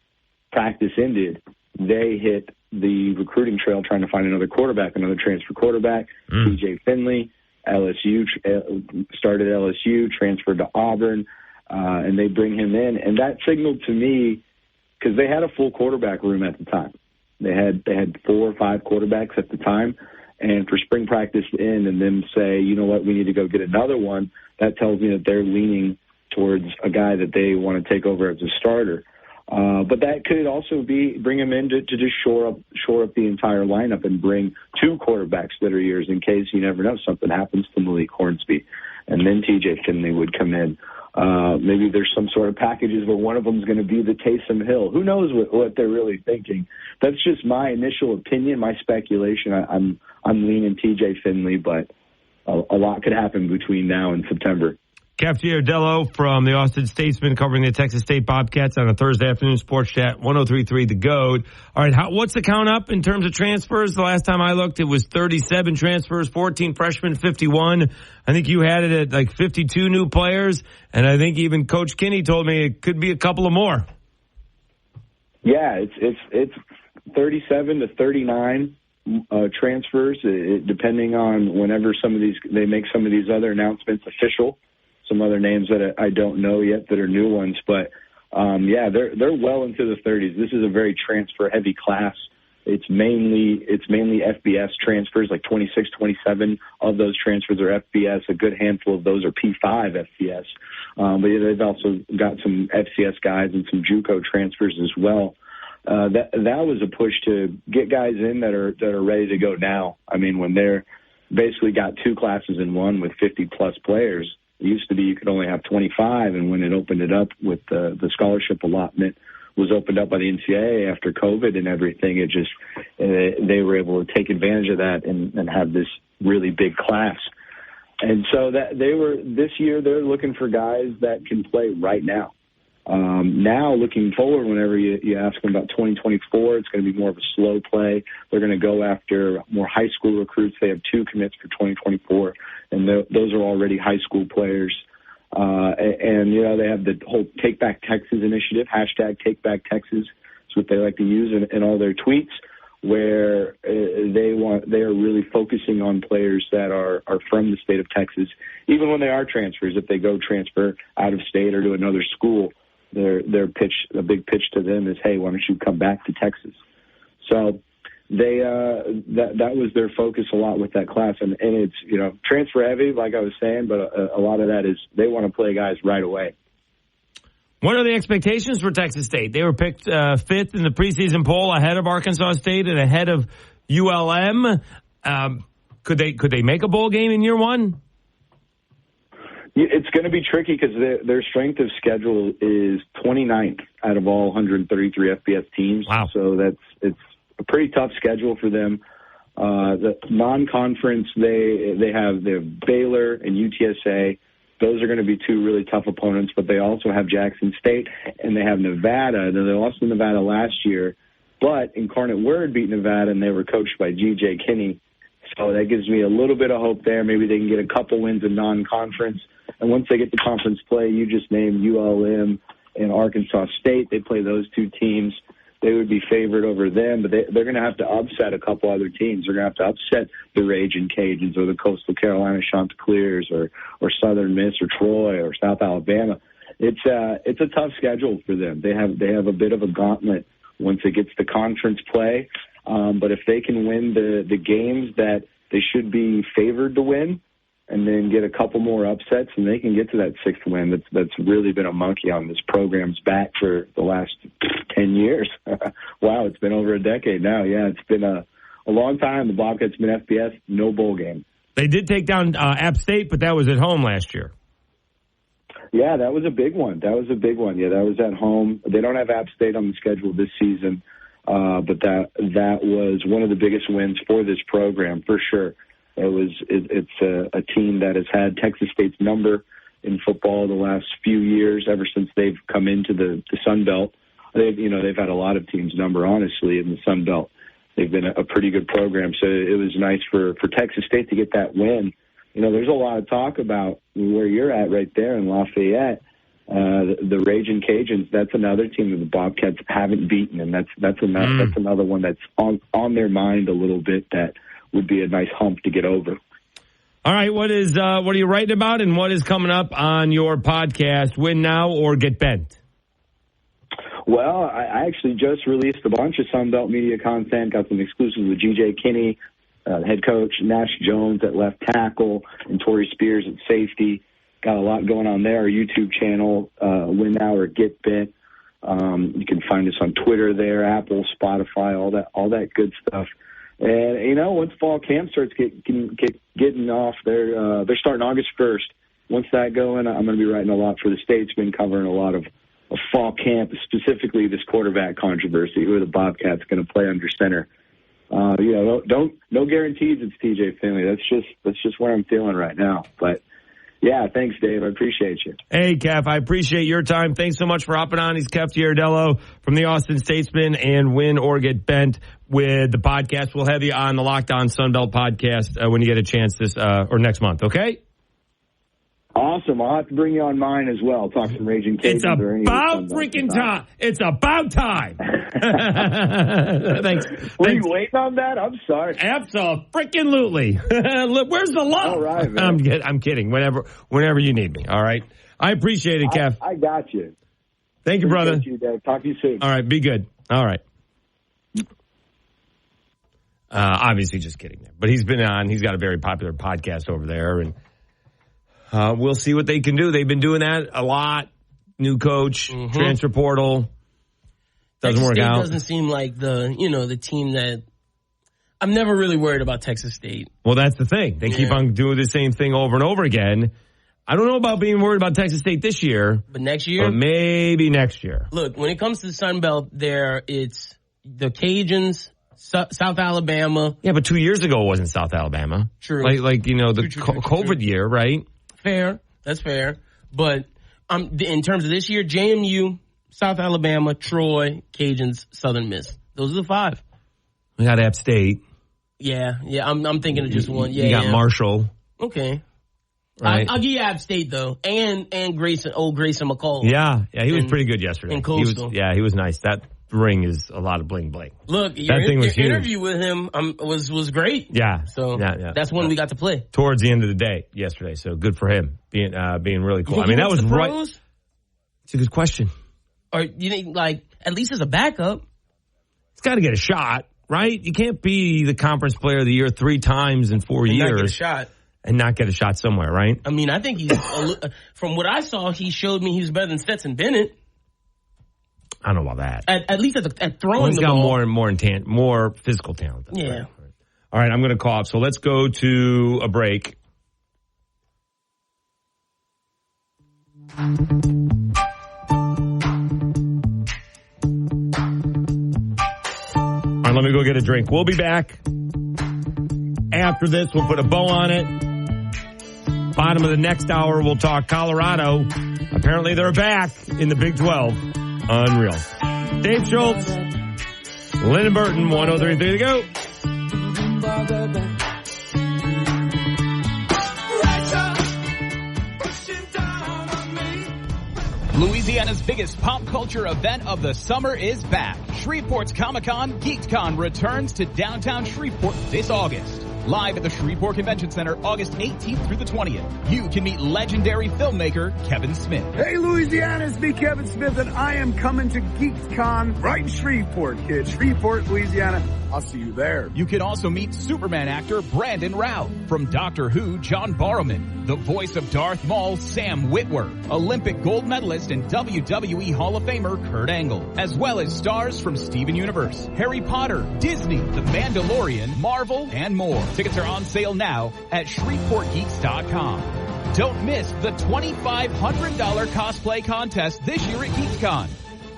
practice ended, they hit the recruiting trail trying to find another quarterback, another transfer quarterback. TJ Finley, LSU, started LSU, transferred to Auburn, and they bring him in. And that signaled to me, because they had a full quarterback room at the time. They had 4 or 5 quarterbacks at the time. And for spring practice to end and them say, you know what, we need to go get another one, that tells me that they're leaning towards a guy that they want to take over as a starter. But that could also be bring him in to just shore up the entire lineup and bring 2 quarterbacks that are yours in case you never know something happens to Malik Hornsby. And then TJ Finley would come in. Maybe there's some sort of packages where one of them is going to be the Taysom Hill. Who knows what they're really thinking? That's just my initial opinion, my speculation. I'm leaning TJ Finley, but a lot could happen between now and September. Cafetier Dello from the Austin Statesman covering the Texas State Bobcats on a Thursday afternoon Sports Chat, 103.3 The Goat. All right, what's the count up in terms of transfers? The last time I looked, it was 37 transfers, 14 freshmen, 51. I think you had it at like 52 new players, and I think even Coach Kinney told me it could be a couple of more. Yeah, it's 37 to 39 transfers, depending on whenever they make some of these other announcements official. Some other names that I don't know yet that are new ones, but they're well into the 30s. This is a very transfer-heavy class. It's mainly FBS transfers, like 26, 27 of those transfers are FBS. A good handful of those are P5 FBS. But they've also got some FCS guys and some JUCO transfers as well. That was a push to get guys in that are ready to go now. I mean, when they're basically got 2 classes in one with 50-plus players. It used to be you could only have 25, and when it opened it up with the scholarship allotment was opened up by the NCAA after COVID and everything, they were able to take advantage of that and have this really big class. And so that this year they're looking for guys that can play right now. Now, looking forward, whenever you ask them about 2024, it's going to be more of a slow play. They're going to go after more high school recruits. They have 2 commits for 2024, and those are already high school players. And they have the whole Take Back Texas initiative, hashtag Take Back Texas. It's what they like to use in all their tweets, where they are really focusing on players that are from the state of Texas, even when they are transfers. If they go transfer out of state or to another school, their pitch, a big pitch to them is, hey, why don't you come back to Texas? So that was their focus a lot with that class, and it's transfer heavy, like I was saying, but a lot of that is they want to play guys right away. What are the expectations for Texas State? They were picked 5th in the preseason poll, ahead of Arkansas State and ahead of ULM. Could they make a bowl game in year one? It's going to be tricky because their strength of schedule is 29th out of all 133 FBS teams. Wow. So it's a pretty tough schedule for them. The non-conference, they have Baylor and UTSA. Those are going to be 2 really tough opponents, but they also have Jackson State and they have Nevada. They lost to Nevada last year, but Incarnate Word beat Nevada and they were coached by G.J. Kinney. So that gives me a little bit of hope there. Maybe they can get a couple wins in non-conference. And once they get to conference play, you just named ULM and Arkansas State. They play those 2 teams. They would be favored over them, but they're going to have to upset a couple other teams. They're going to have to upset the Ragin Cajuns or the Coastal Carolina Chanticleers or Southern Miss or Troy or South Alabama. It's a tough schedule for them. They have a bit of a gauntlet once it gets to conference play. But if they can win the games that they should be favored to win, and then get a couple more upsets, and they can get to that 6th win. That's really been a monkey on this program's back for the last 10 years. Wow, it's been over a decade now. Yeah, it's been a long time. The Bobcats have been FBS, no bowl game. They did take down App State, but that was at home last year. Yeah, that was a big one. Yeah, that was at home. They don't have App State on the schedule this season, but that was one of the biggest wins for this program, for sure. It's a team that has had Texas State's number in football the last few years, ever since they've come into the Sun Belt. They've had a lot of teams' number, honestly, in the Sun Belt. They've been a pretty good program, so it was nice for Texas State to get that win. There's a lot of talk about where you're at right there in Lafayette. The Ragin Cajuns, that's another team that the Bobcats haven't beaten, and that's another one that's on their mind a little bit that would be a nice hump to get over. All right, what are you writing about, and what is coming up on your podcast, Win Now or Get Bent? Well, I actually just released a bunch of Sunbelt media content, got some exclusives with G.J. Kinney, head coach, Nash Jones at left tackle, and Torrey Spears at safety. Got a lot going on there. Our YouTube channel, Win Now or Get Bent. You can find us on Twitter there, Apple, Spotify, all that good stuff. And, once fall camp starts getting off, they're starting August 1st. Once that going, I'm going to be writing a lot for the State's, been covering a lot of fall camp, specifically this quarterback controversy. Who are the Bobcats going to play under center? No guarantees it's TJ Finley. That's just where I'm feeling right now. But, yeah, thanks, Dave. I appreciate you. Hey, Kev, I appreciate your time. Thanks so much for hopping on. He's Kev Giardello from the Austin Statesman and Win or Get Bent with the podcast. We'll have you on the Locked On Sunbelt podcast when you get a chance this or next month, okay? Awesome. I'll have to bring you on mine as well. Talk some Ragin Cajuns. It's about freaking time. It's about time. Thanks. Were you waiting on that? I'm sorry. Absolutely. Where's the love? All right, man. I'm kidding. Whenever you need me. All right. I appreciate it, Kev. I got you. Thank you, brother. Appreciate you, Dave. Talk to you soon. All right. Be good. All right. Obviously, just kidding there. But he's been on. He's got a very popular podcast over there, and we'll see what they can do. They've been doing that a lot. New coach, transfer portal. Doesn't work out. Doesn't seem like the team that I'm never really worried about Texas State. Well, that's the thing. They keep on doing the same thing over and over again. I don't know about being worried about Texas State this year. But next year? But maybe next year. Look, when it comes to the Sun Belt, it's the Cajuns, South Alabama. Yeah, but 2 years ago it wasn't South Alabama. True. True, COVID year, right? Fair. That's fair. But in terms of this year, JMU, South Alabama, Troy, Cajuns, Southern Miss. Those are the 5. We got App State. Yeah. I'm thinking of just one. Yeah, you got Marshall. Okay. Right. I'll give you App State though, and Grayson McCall. Yeah, he was pretty good yesterday. And Coastal. He was nice. That ring is a lot of bling bling. Look, your interview with him was great. Yeah. So that's one we got to play towards the end of the day yesterday. So good for him being really cool. I mean, that was right. It's a good question. Or you think at least as a backup, it's got to get a shot, right? You can't be the conference player of the year 3 times in 4 years. Not get a shot. And not get a shot somewhere, right? I mean, I think he's from what I saw, he showed me he was better than Stetson Bennett. I don't know about that. At least at throwing the ball. He's got more physical talent. Yeah. Right. All right, I'm going to cough. So let's go to a break. All right, let me go get a drink. We'll be back. After this, we'll put a bow on it. Bottom of the next hour, we'll talk Colorado. Apparently, they're back in the Big 12. Unreal. Dave Schultz, Lynn Burton, 103.3 to go. Louisiana's biggest pop culture event of the summer is back. Shreveport's Comic-Con GeekCon returns to downtown Shreveport this August. live at the Shreveport Convention Center August 18th through the 20th. You can meet legendary filmmaker Kevin Smith. Hey, Louisiana, it's me, Kevin Smith, and I am coming to GeeksCon right in Shreveport, kid. Shreveport, Louisiana. I'll see you there. You can also meet Superman actor Brandon Routh, from Doctor Who, John Barrowman, the voice of Darth Maul, Sam Witwer, Olympic gold medalist and WWE Hall of Famer Kurt Angle, as well as stars from Steven Universe, Harry Potter, Disney, The Mandalorian, Marvel, and more. Tickets are on sale now at ShreveportGeeks.com. Don't miss the $2,500 cosplay contest this year at GeeksCon.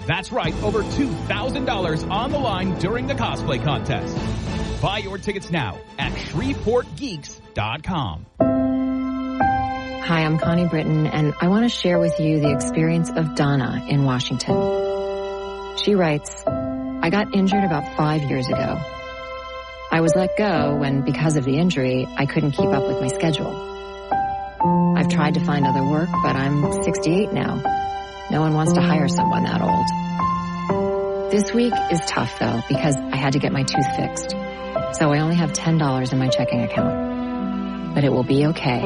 That's right, over $2,000 on the line during the cosplay contest. Buy your tickets now at ShreveportGeeks.com. Hi, I'm Connie Britton, and I want to share with you the experience of Donna in Washington. She writes, I got injured about 5 years ago. I was let go when, because of the injury, I couldn't keep up with my schedule. I've tried to find other work, but I'm 68 now. No one wants to hire someone that old. This week is tough, though, because I had to get my tooth fixed. So I only have $10 in my checking account. But it will be okay.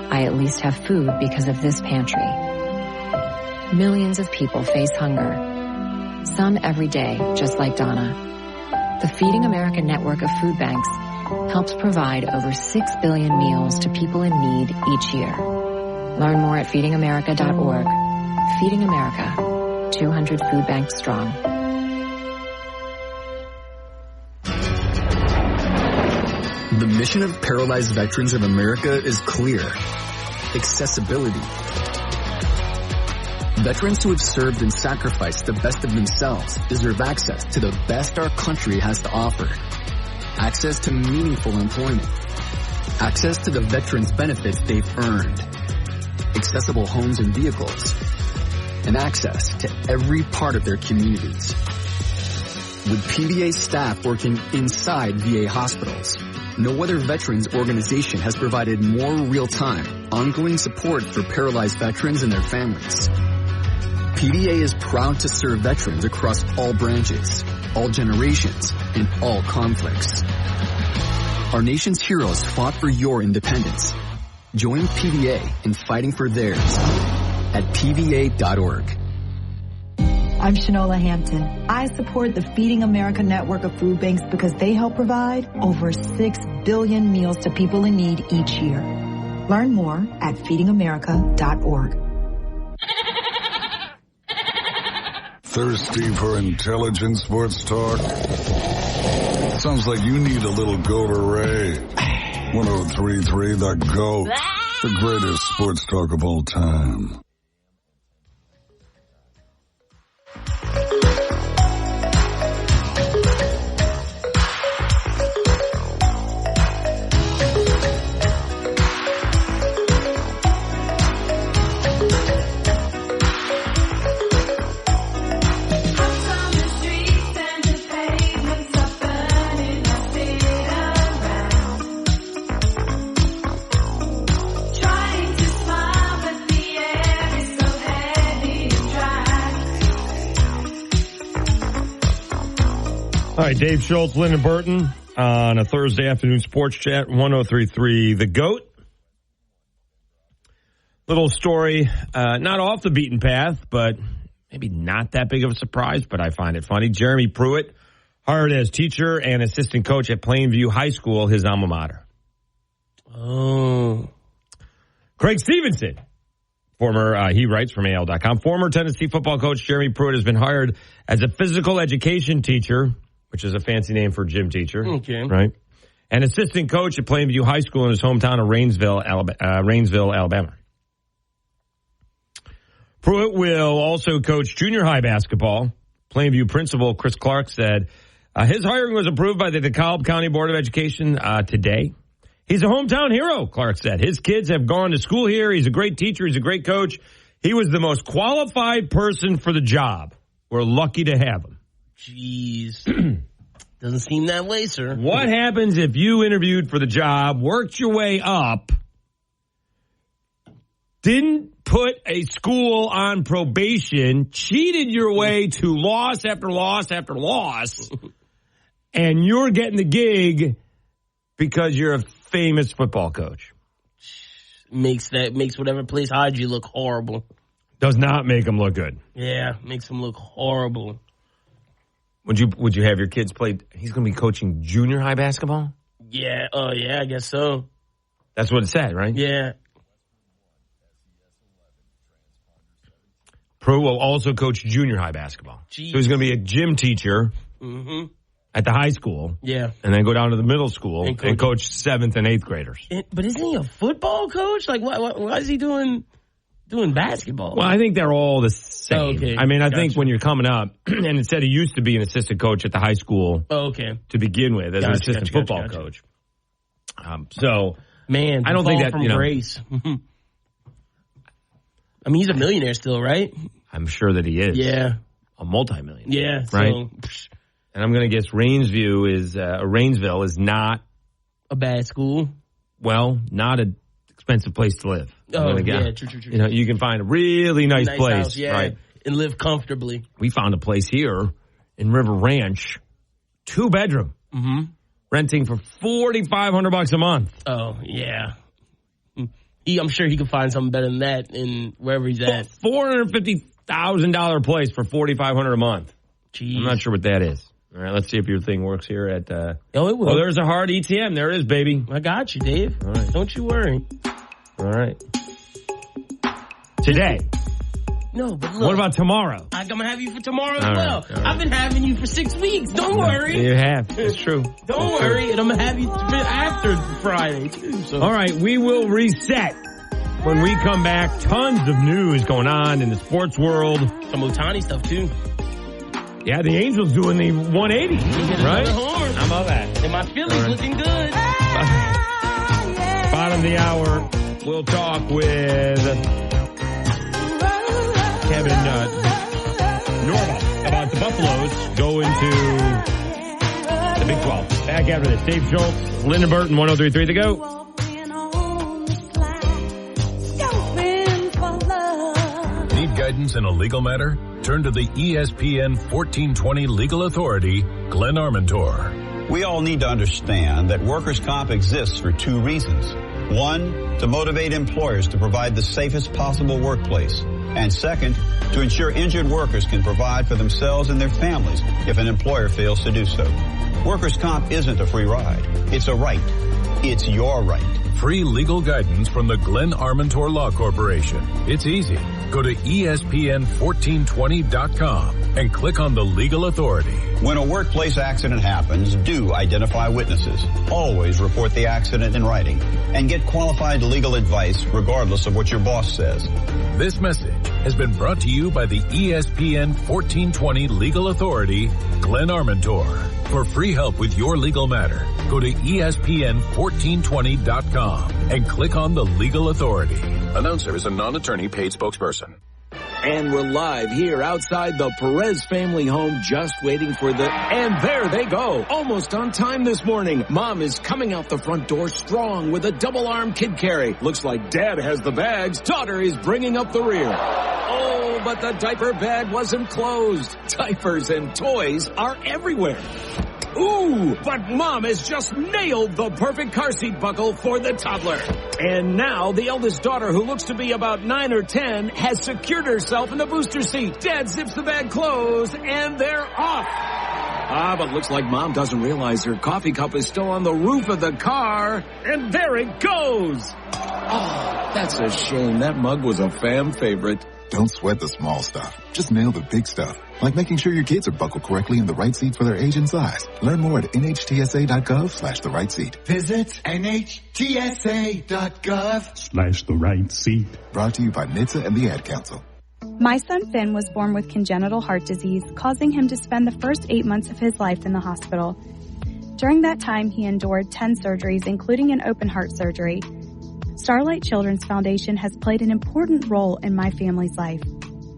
I at least have food because of this pantry. Millions of people face hunger. Some every day, just like Donna. The Feeding America network of food banks helps provide over 6 billion meals to people in need each year. Learn more at feedingamerica.org. Feeding America, 200 food banks strong. The mission of Paralyzed Veterans of America is clear. Accessibility. Veterans who have served and sacrificed the best of themselves deserve access to the best our country has to offer. Access to meaningful employment. Access to the veterans' benefits they've earned. Accessible homes and vehicles. And access to every part of their communities. With PVA staff working inside VA hospitals, no other veterans organization has provided more real-time, ongoing support for paralyzed veterans and their families. PVA is proud to serve veterans across all branches, all generations, and all conflicts. Our nation's heroes fought for your independence. Join PVA in fighting for theirs at PVA.org. I'm Shanola Hampton. I support the Feeding America network of food banks because they help provide over 6 billion meals to people in need each year. Learn more at feedingamerica.org. Thirsty for intelligent sports talk? Sounds like you need a little Gatorade. 103.3 The GOAT, the greatest sports talk of all time. All right, Dave Schultz, Lyndon Burton on a Thursday afternoon sports chat, 103.3 The GOAT. Little story, not off the beaten path, but maybe not that big of a surprise, but I find it funny. Jeremy Pruitt, hired as teacher and assistant coach at Plainview High School, his alma mater. Oh. Craig Stevenson, he writes from AL.com, former Tennessee football coach Jeremy Pruitt has been hired as a physical education teacher, which is a fancy name for gym teacher. Okay. Right? And assistant coach at Plainview High School in his hometown of Rainsville, Alabama. Pruitt will also coach junior high basketball. Plainview principal Chris Clark said his hiring was approved by the DeKalb County Board of Education today. He's a hometown hero, Clark said. His kids have gone to school here. He's a great teacher. He's a great coach. He was the most qualified person for the job. We're lucky to have him. Jeez. Doesn't seem that way, sir. What happens if you interviewed for the job, worked your way up, didn't put a school on probation, cheated your way to loss after loss after loss, and you're getting the gig Because you're a famous football coach. Makes whatever place hides you look horrible. Does not make them look good. Yeah, makes them look horrible. Would you have your kids play? He's going to be coaching junior high basketball? Yeah, I guess so. That's what it said, right? Yeah. Pro will also coach junior high basketball. Jeez. So he's going to be a gym teacher at the high school. Yeah. And then go down to the middle school and coach 7th and 8th graders. But isn't he a football coach? Like, why is he doing basketball? Well, I think they're all the same. Oh, okay. I mean, I think when you're coming up, and instead he used to be an assistant coach at the high school to begin with as an assistant football coach. Man, I don't think that, from grace. I mean, he's a millionaire still, right? I'm sure that he is. Yeah. A multimillionaire. Yeah. Right? So, and I'm going to guess Rainsville is not a bad school. Well, not an expensive place to live. Oh, yeah, true. You know, you can find a really nice place, house, yeah, right? And live comfortably. We found a place here in River Ranch, 2-bedroom, renting for $4,500 a month. Oh, yeah. I'm sure he could find something better than that in wherever he's at. $450,000 place for $4,500 a month. Jeez. I'm not sure what that is. All right, let's see if your thing works here at... it will. Well, there's a hard ETM. There it is, baby. I got you, Dave. All right. Don't you worry. All right. Today. No, but look. What about tomorrow? I'm going to have you for tomorrow as All well. right. I've been having you for 6 weeks. Don't worry. You have. It's true. Don't worry. And I'm going to have you after Friday, too. So. All right, we will reset. When we come back, tons of news going on in the sports world. Some Ohtani stuff, too. Yeah, the Angels doing the 180, right? How about that? And my Phillies looking good. Bottom of the hour, we'll talk with Kevin Norma about the Buffaloes going to the Big 12. Back after this. Dave Schultz, Lyndon Burton, 103.3 to go. Need guidance in a legal matter? Turn to the ESPN 1420 Legal Authority, Glenn Armentor. We all need to understand that workers' comp exists for 2 reasons. 1, to motivate employers to provide the safest possible workplace. And 2nd, to ensure injured workers can provide for themselves and their families if an employer fails to do so. Workers' comp isn't a free ride. It's a right. It's your right. Free legal guidance from the Glenn Armentor Law Corporation. It's easy. Go to ESPN1420.com and click on the Legal Authority. When a workplace accident happens, do identify witnesses. Always report the accident in writing and get qualified legal advice regardless of what your boss says. This message has been brought to you by the ESPN 1420 Legal Authority, Glenn Armentor. For free help with your legal matter, go to ESPN1420.com and click on the Legal Authority. Announcer is a non-attorney paid spokesperson. And we're live here outside the Perez family home, just waiting for and there they go. Almost on time this morning. Mom is coming out the front door strong with a double-arm kid carry. Looks like Dad has the bags. Daughter is bringing up the rear. Oh, but the diaper bag wasn't closed. Diapers and toys are everywhere. Ooh, but Mom has just nailed the perfect car seat buckle for the toddler. And now the eldest daughter, who looks to be about 9 or 10, has secured herself in the booster seat. Dad zips the bag closed, and they're off. But looks like Mom doesn't realize her coffee cup is still on the roof of the car. And there it goes. Oh, that's a shame. That mug was a fan favorite. Don't sweat the small stuff. Just nail the big stuff. Like making sure your kids are buckled correctly in the right seat for their age and size. Learn more at nhtsa.gov/the right seat. Visit nhtsa.gov/the right seat. Brought to you by NHTSA and the Ad Council. My son Finn was born with congenital heart disease, causing him to spend the first 8 months of his life in the hospital. During that time, he endured 10 surgeries, including an open heart surgery. Starlight Children's Foundation has played an important role in my family's life.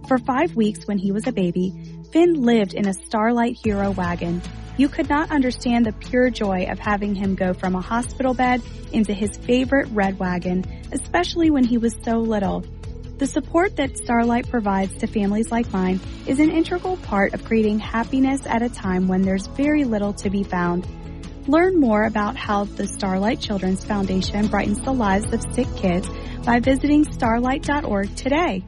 For 5 weeks when he was a baby, Finn lived in a Starlight Hero wagon. You could not understand the pure joy of having him go from a hospital bed into his favorite red wagon, especially when he was so little. The support that Starlight provides to families like mine is an integral part of creating happiness at a time when there's very little to be found. Learn more about how the Starlight Children's Foundation brightens the lives of sick kids by visiting starlight.org today.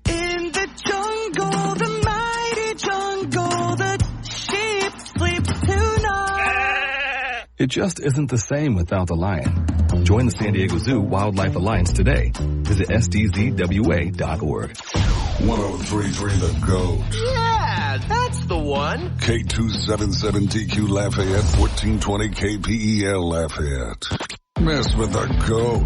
In the jungle, the mighty jungle, the sheep sleep tonight. It just isn't the same without the lion. Join the San Diego Zoo Wildlife Alliance today. Visit sdzwa.org. 1033 The Goat. Yeah, that's the one. K277TQ Lafayette, 1420 KPEL Lafayette. Mess with the goat.